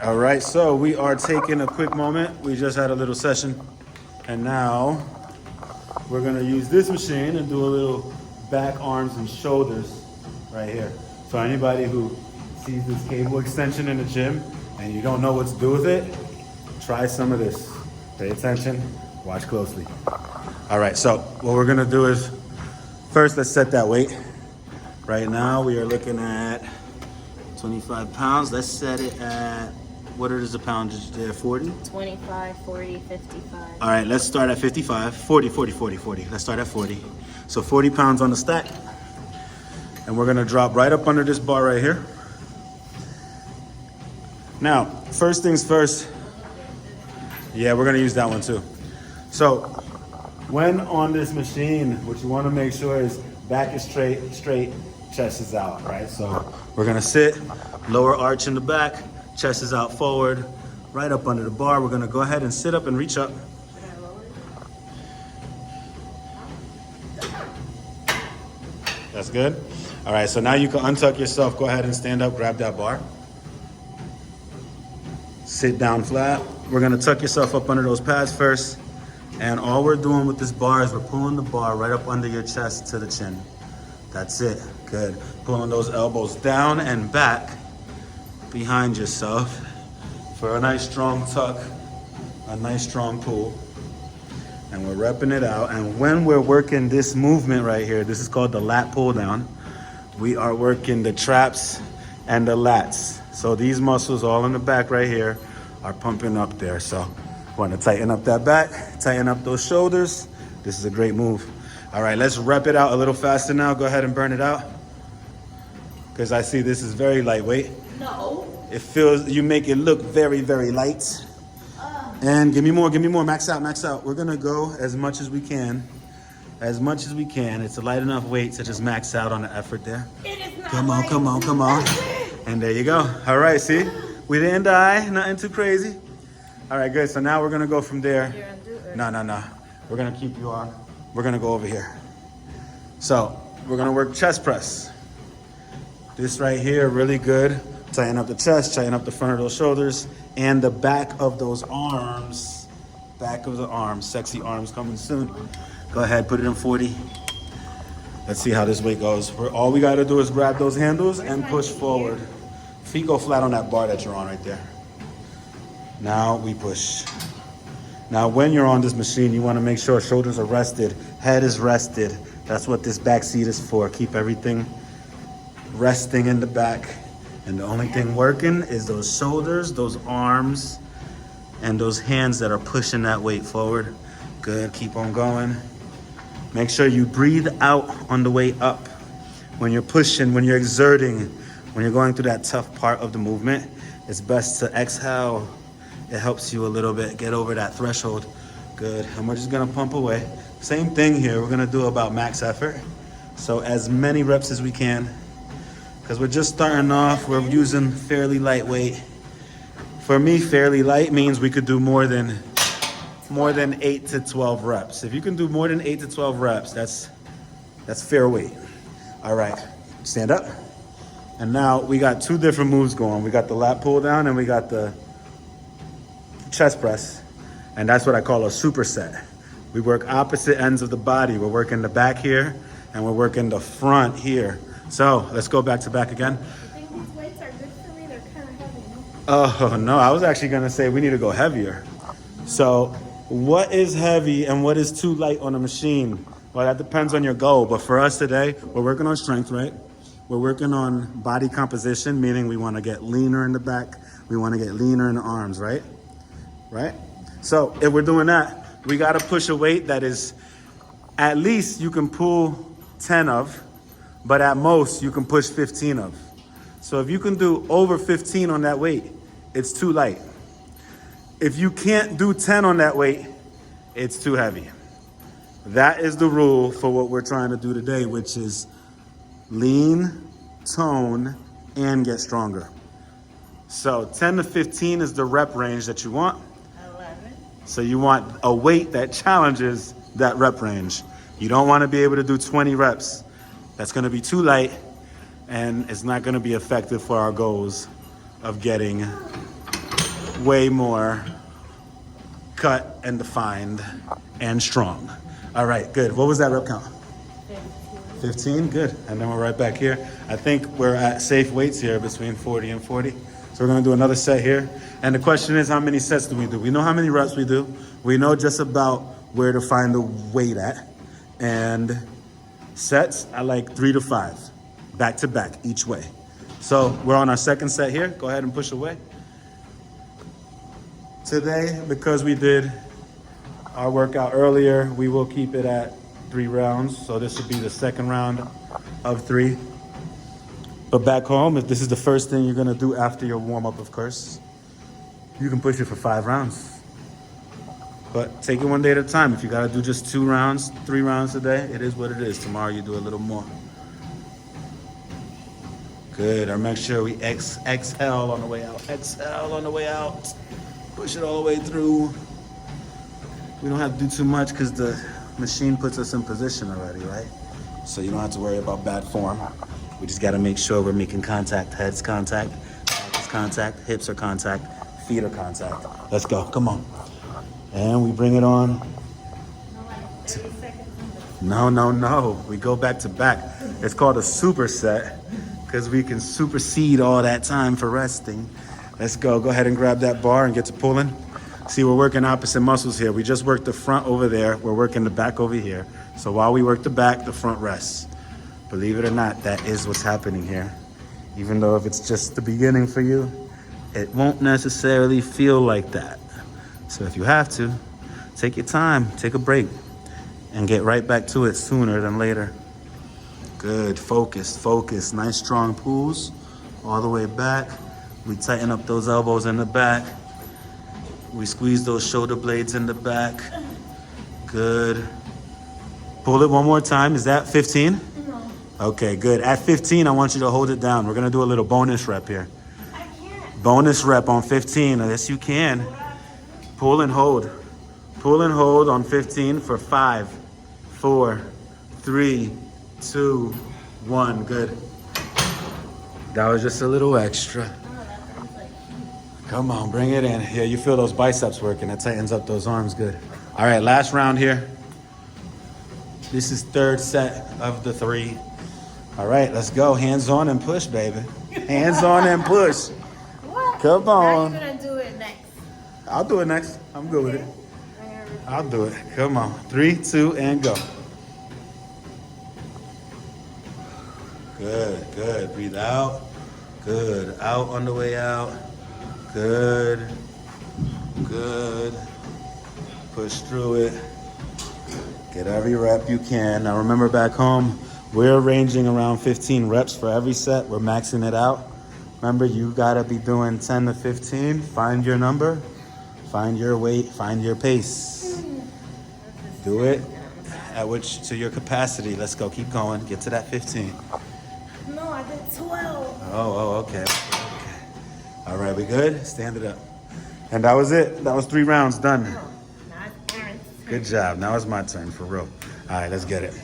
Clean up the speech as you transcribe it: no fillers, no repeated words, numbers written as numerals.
All right, so we are taking a quick moment. We just had a little session, and now we're gonna use this machine and do a little back, arms, and shoulders right here. So anybody who sees this cable extension in the gym and you don't know what to do with it, try some of this. Pay attention, watch closely. All right, so what we're gonna do is, first let's set that weight. Right now we are looking at 25 pounds. Let's set it at, what is the poundage there, 40? 25, 40, 55. All right, let's start at 55, 40. Let's start at 40. So 40 pounds on the stack. And we're gonna drop right up under this bar right here. Now, first things first. Yeah, we're gonna use that one too. So, when on this machine, what you wanna make sure is back is straight, chest is out, right? So we're gonna sit, lower arch in the back, chest is out forward, right up under the bar. We're gonna go ahead and sit up and reach up. That's good. All right, so now you can untuck yourself. Go ahead and stand up, grab that bar. Sit down flat. We're gonna tuck yourself up under those pads first. And all we're doing with this bar is we're pulling the bar right up under your chest to the chin. That's it, good. Pulling those elbows down and back behind yourself for a nice strong tuck, a nice strong pull. And we're repping it out. And when we're working this movement right here, this is called the lat pull down. We are working the traps and the lats. So these muscles all in the back right here are pumping up there. So want to tighten up that back, tighten up those shoulders. This is a great move. All right, let's rep it out a little faster now. Go ahead and burn it out. Because I see this is very lightweight. No. It feels, you make it look very, very light. And give me more, max out. We're gonna go as much as we can. It's a light enough weight to just max out on the effort there. It is not Come on. And there you go. All right, see? We didn't die, nothing too crazy. All right, good. So now we're gonna go from there. No. We're gonna keep you on. We're gonna go over here. So we're gonna work chest press. This right here, really good. Tighten up the chest, tighten up the front of those shoulders, and the back of those arms. Back of the arms, sexy arms coming soon. Go ahead, put it in 40. Let's see how this weight goes. All we gotta do is grab those handles and push forward. Feet go flat on that bar that you're on right there. Now we push. Now when you're on this machine, you wanna make sure shoulders are rested, head is rested. That's what this back seat is for. Keep everything resting in the back. And the only thing working is those shoulders, those arms, and those hands that are pushing that weight forward. Good, keep on going. Make sure you breathe out on the way up. When you're pushing, when you're exerting, when you're going through that tough part of the movement, it's best to exhale. It helps you a little bit get over that threshold. Good, and we're just gonna pump away. Same thing here, we're gonna do about max effort. So as many reps as we can. Because we're just starting off, we're using fairly lightweight. For me, fairly light means we could do more than 8 to 12 reps. If you can do more than 8 to 12 reps, that's fair weight. All right, stand up. And now we got two different moves going. We got the lat pull down and we got the chest press. And that's what I call a superset. We work opposite ends of the body. We're working the back here and we're working the front here. So let's go back to back again. You think these weights are good for me? They're kind of heavy, Oh no? no, I was actually gonna say we need to go heavier. So what is heavy and what is too light on a machine? Well, that depends on your goal. But for us today, we're working on strength, right? We're working on body composition, meaning we wanna get leaner in the back. We wanna get leaner in the arms, right? Right? So if we're doing that, we gotta push a weight that is at least you can pull 10 of, but at most you can push 15 of. So if you can do over 15 on that weight, it's too light. If you can't do 10 on that weight, it's too heavy. That is the rule for what we're trying to do today, which is lean, tone, and get stronger. So 10 to 15 is the rep range that you want. 11. So you want a weight that challenges that rep range. You don't want to be able to do 20 reps. That's going to be too light, and it's not going to be effective for our goals of getting way more cut and defined and strong. All right, good. What was that rep count? 15, good. And then we're right back here. I think we're at safe weights here between 40 and 40. So we're gonna do another set here. And the question is, how many sets do we do? We know how many reps we do. We know just about where to find the weight at. And sets, I like 3 to 5, back to back each way. So we're on our second set here. Go ahead and push away. Today, because we did our workout earlier, we will keep it at 3 rounds. So this will be the second round of 3. But back home, if this is the first thing you're gonna do after your warm up, of course, you can push it for 5 rounds. But take it one day at a time. If you gotta do just 2 rounds, 3 rounds a day, it is what it is. Tomorrow you do a little more. Good, and make sure we exhale on the way out. Exhale on the way out. Push it all the way through. We don't have to do too much because the machine puts us in position already, right? So you don't have to worry about bad form. We just gotta make sure we're making contact. Head's contact, back is contact, hips are contact, feet are contact. Let's go, come on. And we bring it on. No. We go back to back. It's called a superset because we can supersede all that time for resting. Let's go. Go ahead and grab that bar and get to pulling. See, we're working opposite muscles here. We just worked the front over there. We're working the back over here. So while we work the back, the front rests. Believe it or not, that is what's happening here. Even though if it's just the beginning for you, it won't necessarily feel like that. So if you have to, take your time, take a break, and get right back to it sooner than later. Good, focus. Nice strong pulls all the way back. We tighten up those elbows in the back. We squeeze those shoulder blades in the back. Good. Pull it one more time. Is that 15? No. Okay, good. At 15, I want you to hold it down. We're gonna do a little bonus rep here. I can't. Bonus rep on 15. Yes, you can. Pull and hold. Pull and hold on 15 for 5, 4, 3, 2, 1. Good. That was just a little extra. Come on, bring it in. Yeah, you feel those biceps working. That tightens up those arms good. All right, last round here. This is third set of the 3. All right, let's go. Hands on and push, baby. Hands on and push. What? Come on. Now you're gonna do it next. I'll do it next. I'm good with it. I'll do it. Come on. 3, 2, and go. Good. Breathe out. Good. Out on the way out. Good. Push through it. Get every rep you can. Now remember, back home, we're ranging around 15 reps for every set. We're maxing it out. Remember, you gotta be doing 10 to 15. Find your number, find your weight, find your pace. Do it to your capacity. Let's go, keep going. Get to that 15. No, I did 12. Okay. All right, we good? Stand it up. And that was it. That was 3 rounds done. Now it's Aaron's turn. Good job. Now it's my turn for real. All right, let's get it.